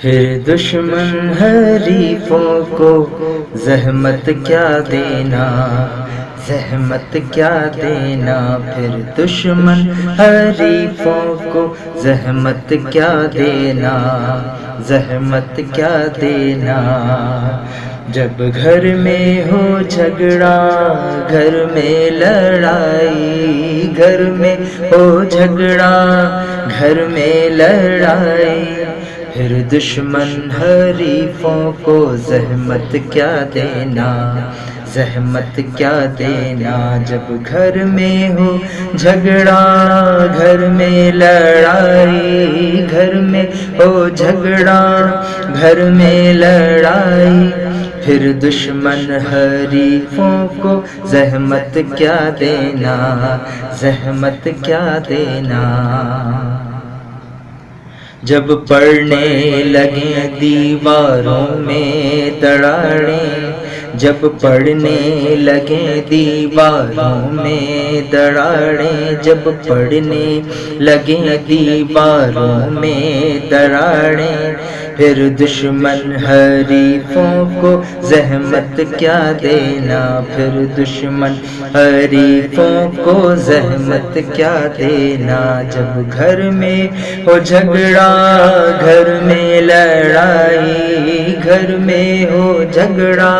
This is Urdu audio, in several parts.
پھر دشمن حریفوں کو زحمت کیا دینا، زحمت کیا دینا، پھر دشمن حریفوں کو زحمت کیا دینا، زحمت کیا دینا۔ جب گھر میں ہو جھگڑا، گھر میں لڑائی، گھر میں ہو جھگڑا، گھر میں لڑائی، پھر دشمن حریفوں کو زحمت کیا دینا، زحمت کیا دینا۔ جب گھر میں ہو جھگڑا، گھر میں لڑائی، گھر میں ہو جھگڑا، گھر میں لڑائی، پھر دشمن حریفوں کو زحمت کیا دینا، زحمت کیا دینا۔ جب پڑنے لگیں دیواروں میں دراڑیں، جب پڑنے لگیں دیواروں میں دراڑیں، جب پڑنے لگیں دیواروں میں دراڑیں، پھر دشمن حریفوں کو زحمت کیا دینا، پھر دشمن حریفوں کو زحمت کیا دینا۔ جب گھر میں ہو جھگڑا، گھر میں لڑائی، گھر میں ہو جھگڑا،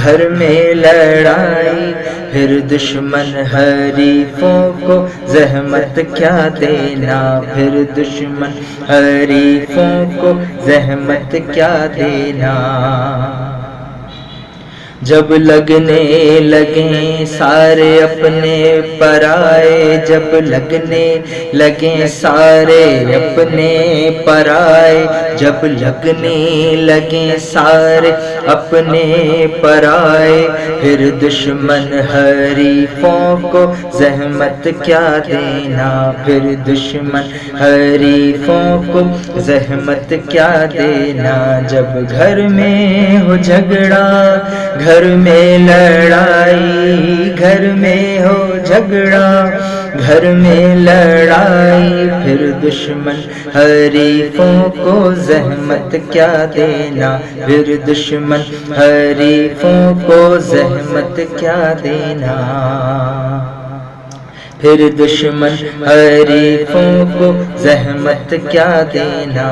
گھر میں لڑائی، پھر دشمن حریفوں کو زحمت کیا دینا، پھر دشمن حریفوں کو زحمت کیا دینا۔ جب لگنے لگیں سارے اپنے پرائے، جب لگنے لگیں سارے اپنے پرائے، جب لگنے لگیں سارے اپنے پرائے، پھر دشمن حریفوں کو زحمت کیا دینا، پھر دشمن حریفوں کو زحمت کیا دینا۔ جب گھر میں ہو جھگڑا، گھر میں لڑائی، گھر میں ہو جھگڑا، گھر میں لڑائی، پھر دشمن حریفوں کو زحمت کیا دینا، پھر دشمن حریفوں کو زحمت کیا دینا، پھر دشمن حریفوں کو زحمت کیا دینا۔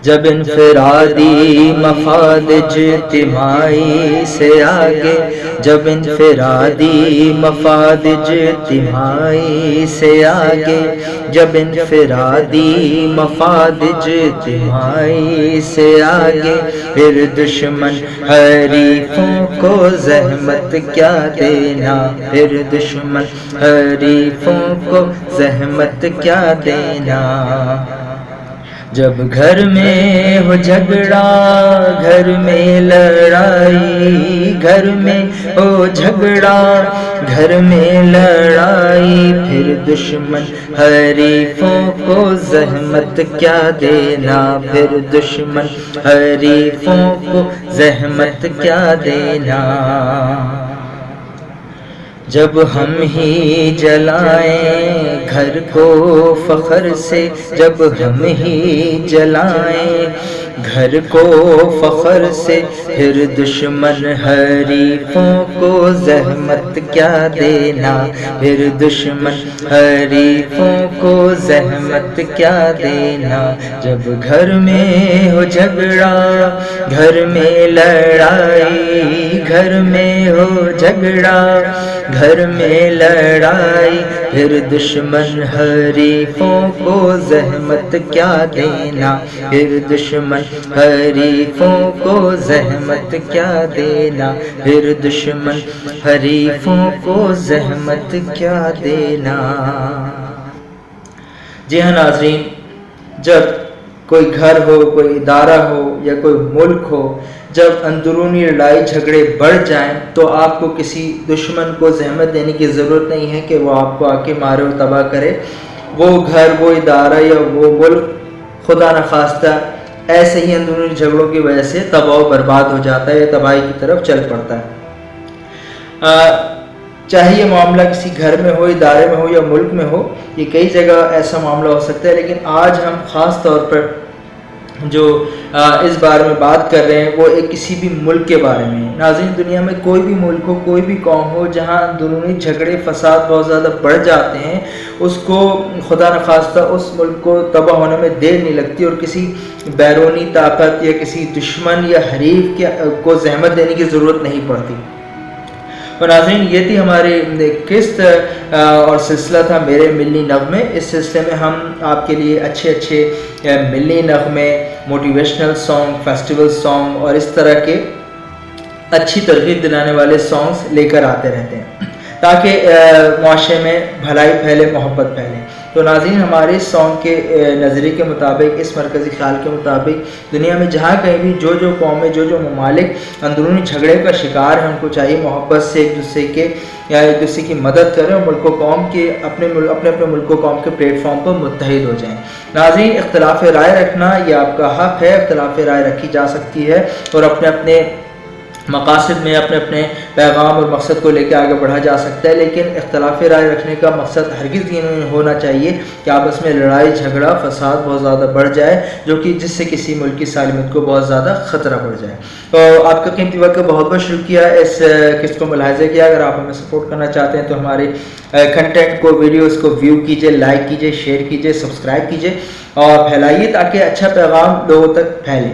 جب انفرادی مفاد اجتماعی سے آگے، جب انفرادی مفاد اجتماعی سے آگے، جب انفرادی مفاد اجتماعی سے آگے، پھر دشمن حریفوں کو زحمت کیا دینا، پھر دشمن حریفوں کو زحمت کیا دینا۔ جب گھر میں ہو جھگڑا، گھر میں لڑائی، گھر میں ہو جھگڑا، گھر میں لڑائی، پھر دشمن حریفوں کو زحمت کیا دینا، پھر دشمن حریفوں کو زحمت کیا دینا۔ جب ہم ہی جلائیں گھر کو فخر سے، جب ہم ہی جلائیں گھر کو فخر سے، پھر دشمن حریفوں کو زحمت کیا دینا، پھر دشمن حریفوں کو زحمت کیا دینا۔ جب گھر میں ہو جھگڑا، گھر میں لڑائی، گھر میں ہو جھگڑا، گھر میں لڑائی، پھر دشمن حریفوں کو زحمت کیا دینا، پھر دشمن حریفوں کو زحمت کیا دینا، پھر دشمن حریفوں کو زحمت کیا دینا۔ جی ہاں ناظرین، جب کوئی گھر ہو، کوئی ادارہ ہو یا کوئی ملک ہو، جب اندرونی لڑائی جھگڑے بڑھ جائیں تو آپ کو کسی دشمن کو زحمت دینے کی ضرورت نہیں ہے کہ وہ آپ کو آ کے مارے و تباہ کرے۔ وہ گھر، وہ ادارہ یا وہ ملک خدا نخواستہ ایسے ہی اندرونی جھگڑوں کی وجہ سے تباہ و برباد ہو جاتا ہے یا تباہی کی طرف چل پڑتا ہے۔ چاہے یہ معاملہ کسی گھر میں ہو، ادارے میں ہو یا ملک میں ہو، یہ کئی جگہ ایسا معاملہ ہو سکتا ہے، لیکن آج ہم خاص طور پر جو اس بارے میں بات کر رہے ہیں وہ ایک کسی بھی ملک کے بارے میں ہے۔ ناظرین، دنیا میں کوئی بھی ملک ہو، کوئی بھی قوم ہو، جہاں اندرونی جھگڑے فساد بہت زیادہ بڑھ جاتے ہیں، اس کو خدا نخواستہ اس ملک کو تباہ ہونے میں دیر نہیں لگتی، اور کسی بیرونی طاقت یا کسی دشمن یا حریف کو زحمت دینے کی ضرورت نہیں پڑتی۔ اور ناظرین، یہ تھی ہماری قسط اور سلسلہ تھا میرے ملنی نغمے۔ اس سلسلے میں ہم آپ کے لیے اچھے اچھے ملنی نغمے، موٹیویشنل سانگ، فیسٹیول سانگ اور اس طرح کے اچھی ترغیب دلانے والے سانگز لے کر آتے رہتے ہیں تاکہ معاشرے میں بھلائی پھیلے، محبت پھیلے۔ تو ناظرین، ہمارے اس سانگ کے نظریے کے مطابق، اس مرکزی خیال کے مطابق، دنیا میں جہاں کہیں بھی جو قومیں، جو ممالک اندرونی جھگڑے کا شکار ہیں، ان کو چاہیے محبت سے ایک دوسرے کی مدد کریں اور ملک و قوم کے اپنے ملک و قوم کے پلیٹ فارم پر متحد ہو جائیں۔ ناظرین، اختلاف رائے رکھنا یہ آپ کا حق ہے، اختلاف رائے رکھی جا سکتی ہے اور اپنے مقاصد میں اپنے پیغام اور مقصد کو لے کے آگے بڑھا جا سکتا ہے، لیکن اختلاف رائے رکھنے کا مقصد ہرگز یہ نہیں ہونا چاہیے کہ آپس میں لڑائی جھگڑا فساد بہت زیادہ بڑھ جائے، جس سے کسی ملک کی سالمیت کو بہت زیادہ خطرہ بڑھ جائے۔ تو آپ کا قیمتی وقت کا بہت بہت شکریہ اس قسط کو ملاحظہ کیا۔ اگر آپ ہمیں سپورٹ کرنا چاہتے ہیں تو ہمارے کنٹینٹ کو، ویڈیوز کو ویو کیجئے، لائک کیجئے، شیئر کیجئے، سبسکرائب کیجئے اور پھیلائیے تاکہ اچھا پیغام لوگوں تک پھیلے۔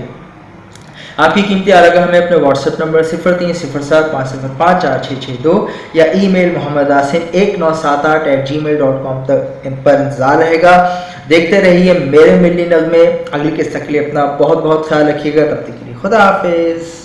آپ کی قیمتی آراء ہمیں اپنے واٹس ایپ نمبر 0307505462 یا ای میل muhammadassim1978@gmail.com پر انتظار رہے گا۔ دیکھتے رہیے میرے ملنی نغمے۔ اگلی قسط کے لیے اپنا بہت بہت خیال رکھیے گا۔ تب تک کے لیے خدا حافظ۔